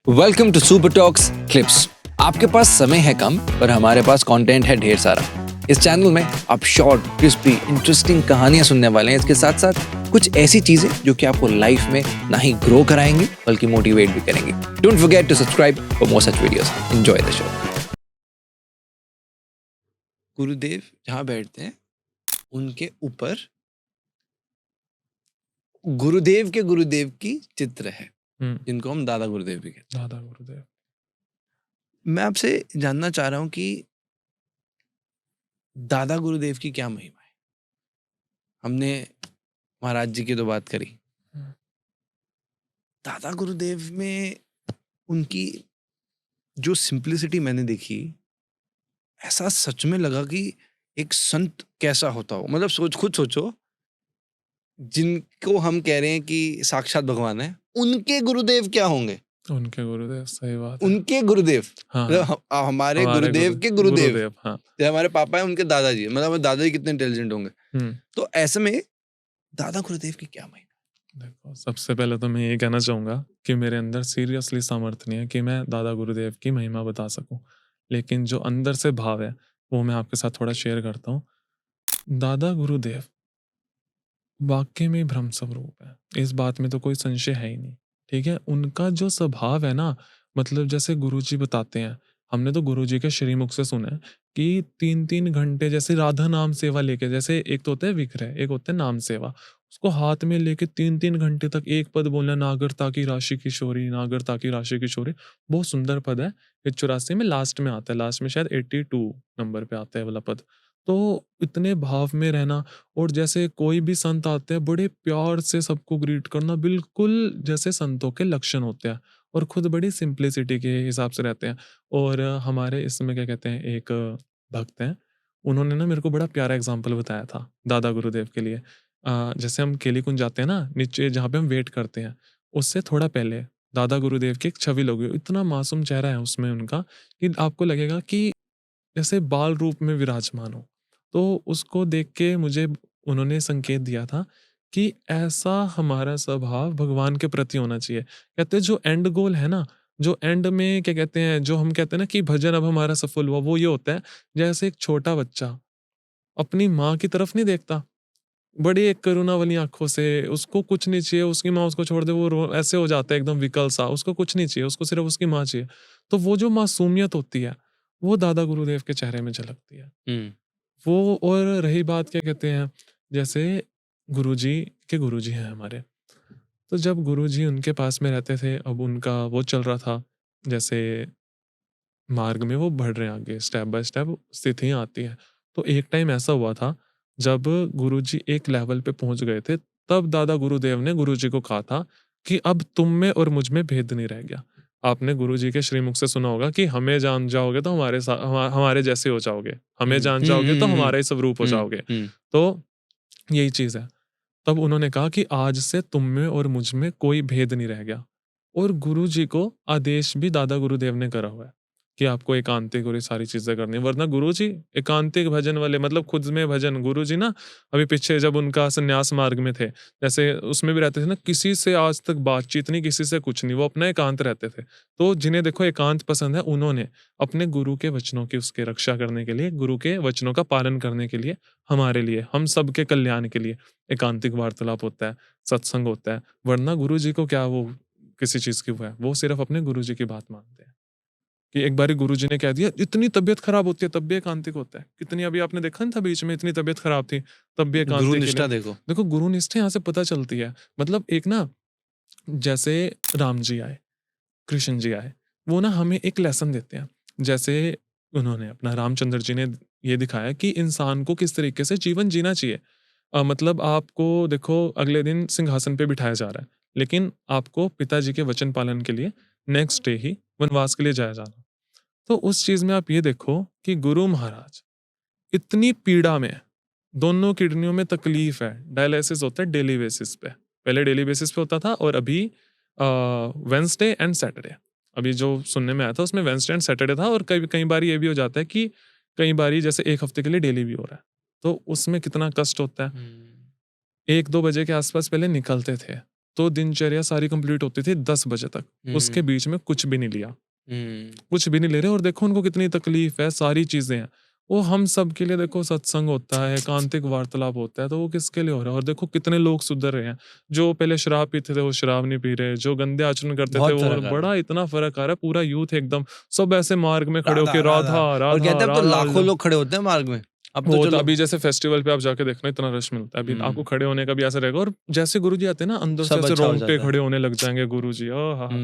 Welcome to Super Talks Clips. आपके पास समय है कम पर हमारे पास कंटेंट है ढेर सारा। इस चैनल में आप शॉर्ट, क्रिस्पी, इंटरेस्टिंग कहानियां सुनने वाले हैं। इसके साथ साथ कुछ ऐसी चीजें जो कि आपको लाइफ में ना ही ग्रो कराएंगी बल्कि मोटिवेट भी करेंगी। Don't forget to subscribe for more such videos. Enjoy the show. Gurudev जहाँ बैठते हैं उनके ऊपर गुरुदेव की चित्र है, जिनको हम दादा गुरुदेव भी कहते हैं। दादा गुरुदेव। मैं आपसे जानना चाह रहा हूँ कि दादा गुरुदेव की क्या महिमा है। हमने महाराज जी की तो बात करी, हम्म, दादा गुरुदेव में उनकी जो सिंप्लिसिटी मैंने देखी, ऐसा सच में लगा कि एक संत कैसा होता हो। मतलब खुद सोचो, जिनको हम कह रहे हैं कि साक्षात भगवान है, उनके गुरुदेव क्या होंगे। उनके गुरुदेव, सही बात है। उनके गुरुदेव हाँ मतलब हाँ, हमारे गुरुदेव के गुरुदेव। गुरुदेव, हाँ। जैसे हमारे पापा है, उनके दादाजी, मतलब हमारे दादाजी कितने इंटेलिजेंट होंगे। हम्म तो ऐसे में दादा गुरुदेव की क्या महिमा। देखो, सबसे पहले तो मैं ये कहना चाहूँगा कि मेरे अंदर सीरियसली सामर्थ्य नहीं है कि मैं दादा गुरुदेव की महिमा बता सकूं, लेकिन जो अंदर से भाव है वो मैं आपके साथ थोड़ा शेयर करता हूँ। दादा गुरुदेव वाकई में ब्रह्म स्वरूप है, इस बात में तो कोई संशय है ही नहीं। ठीक है, उनका जो स्वभाव है ना, मतलब जैसे गुरुजी बताते हैं, हमने तो गुरुजी के श्रीमुख से सुना है कि 3-3 घंटे जैसे राधा नाम सेवा लेके, जैसे एक तो होता है विग्रह, एक होता है नाम सेवा, उसको हाथ में लेके 3-3 घंटे तक एक पद बोलना, नागरता की राशि किशोरी, नागरता की राशि किशोरी। बहुत सुंदर पद है। ये 84 में लास्ट में आता है, लास्ट में शायद 82 नंबर पे आता है वाला पद। तो इतने भाव में रहना, और जैसे कोई भी संत आते हैं बड़े प्यार से सबको ग्रीट करना, बिल्कुल जैसे संतों के लक्षण होते हैं, और खुद बड़ी सिंप्लिसिटी के हिसाब से रहते हैं। और हमारे इसमें क्या कहते हैं, एक भक्त हैं, उन्होंने ना मेरे को बड़ा प्यारा एग्जाम्पल बताया था दादा गुरुदेव के लिए। जैसे हम केली कुंज जाते हैं ना, नीचे जहाँ पे हम वेट करते हैं, उससे थोड़ा पहले दादा गुरुदेव की एक छवि लगी हुई, इतना मासूम चेहरा है उसमें उनका कि आपको लगेगा कि जैसे बाल रूप में विराजमान हो। तो उसको देख के मुझे उन्होंने संकेत दिया था कि ऐसा हमारा स्वभाव भगवान के प्रति होना चाहिए। कहते हैं जो एंड गोल है ना, जो एंड में क्या कहते हैं, जो हम कहते हैं ना कि भजन अब हमारा सफल हुआ, वो ये होता है जैसे एक छोटा बच्चा अपनी माँ की तरफ नहीं देखता, बड़ी एक करुणा वाली आँखों से, उसको कुछ नहीं चाहिए, उसकी माँ उसको छोड़ दे, वो ऐसे हो जाता है एकदम विकल सा, उसको कुछ नहीं चाहिए, उसको सिर्फ उसकी माँ चाहिए। तो वो जो मासूमियत होती है, वो दादा गुरुदेव के चेहरे में झलकती है। वो, और रही बात क्या कहते हैं, जैसे गुरुजी के गुरुजी हैं हमारे, तो जब गुरुजी उनके पास में रहते थे, अब उनका वो चल रहा था, जैसे मार्ग में वो बढ़ रहे हैं आगे, स्टेप बाय स्टेप स्थितियाँ आती हैं। तो एक टाइम ऐसा हुआ था, जब गुरुजी एक लेवल पे पहुँच गए थे, तब दादा गुरुदेव ने गुरुजी को कहा था कि अब तुम में और मुझ में भेद नहीं रह गया। आपने गुरुजी के श्रीमुख से सुना होगा कि हमें जान जाओगे तो हमारे जैसे हो जाओगे, हमें जान जाओगे तो हमारा ही स्वरूप हो जाओगे। तो यही चीज़ है। तब उन्होंने कहा कि आज से तुम में और मुझ में कोई भेद नहीं रह गया। और गुरुजी को आदेश भी दादा गुरुदेव ने करा हुआ है कि आपको एकांतिक और ये सारी चीजें करनी है, वरना गुरुजी एकांतिक भजन वाले, मतलब खुद में भजन। गुरुजी ना अभी पीछे जब उनका संन्यास मार्ग में थे, जैसे उसमें भी रहते थे ना, किसी से आज तक बातचीत नहीं, किसी से कुछ नहीं, वो अपना एकांत रहते थे। तो जिन्हें देखो एकांत पसंद है, उन्होंने अपने गुरु के वचनों की उसके रक्षा करने के लिए, गुरु के वचनों का पालन करने के लिए, हमारे लिए, हम सबके कल्याण के लिए एकांतिक वार्तालाप होता है, सत्संग होता है। वरना गुरुजी को क्या वो किसी चीज की वो है, वो सिर्फ अपने गुरुजी की बात मानते हैं। कि एक बारी गुरुजी ने कह दिया, इतनी तबीयत खराब होती है तब भी एकांतिक होता है। कितनी, अभी आपने देखा नहीं था बीच में, इतनी तबीयत खराब थी तब भी गुरु एकांतिक के निष्ठा लिए। देखो। देखो गुरु निष्ठा यहाँ से पता चलती है। मतलब एक ना, जैसे राम जी आए, कृष्ण जी आए, वो ना हमें एक लेसन देते हैं। जैसे उन्होंने अपना, रामचंद्र जी ने ये दिखाया कि इंसान को किस तरीके से जीवन जीना चाहिए। मतलब आपको देखो अगले दिन सिंहासन पे बिठाया जा रहा है, लेकिन आपको पिताजी के वचन पालन के लिए नेक्स्ट डे ही वनवास के लिए जाया जाना। तो उस चीज में आप ये देखो कि गुरु महाराज इतनी पीड़ा में, दोनों किडनियों में तकलीफ है, डायलिसिस होता है डेली बेसिस पे, पहले डेली बेसिस पे होता था, और अभी वेंसडे एंड सैटरडे। अभी जो सुनने में आया था उसमें वेंसडे एंड सैटरडे था, और कई कई बार ये भी हो जाता है कि कई बार जैसे एक हफ्ते के लिए डेली भी हो रहा है। तो उसमें कितना कष्ट होता है। 1-2 बजे के आसपास पहले निकलते थे, तो दिनचर्या सारी कंप्लीट होती थी 10 बजे तक, उसके बीच में कुछ भी नहीं लिया, कुछ भी नहीं ले रहे। और देखो उनको कितनी तकलीफ है, सारी चीजें हैं। वो हम सब के लिए देखो सत्संग होता है, एकांतिक वार्तालाप होता है, तो वो किसके लिए हो रहा है। और देखो कितने लोग सुधर रहे हैं, जो पहले शराब पीते थे वो शराब नहीं पी रहे, जो गंदे आचरण करते थे बहुत वो, फर्क और आ रहा है। बड़ा इतना फर्क आ रहा है। पूरा यूथ एकदम सब ऐसे मार्ग में खड़े राधा होके राधा राधा और राधा कहते हैं अब तो राधा लाखों लोग खड़े होते हैं मार्ग में। अब तो वो तो चलो अभी जैसे फेस्टिवल पे आप जाके देखना इतना रश मिलता है, अभी आपको खड़े होने का भी ऐसा रहेगा। और जैसे गुरुजी आते हैं ना, अंदर से सब ऐसे अच्छा हो रोंगटे जाता है। खड़े होने लग जाएंगे गुरुजी। ओ हा हा।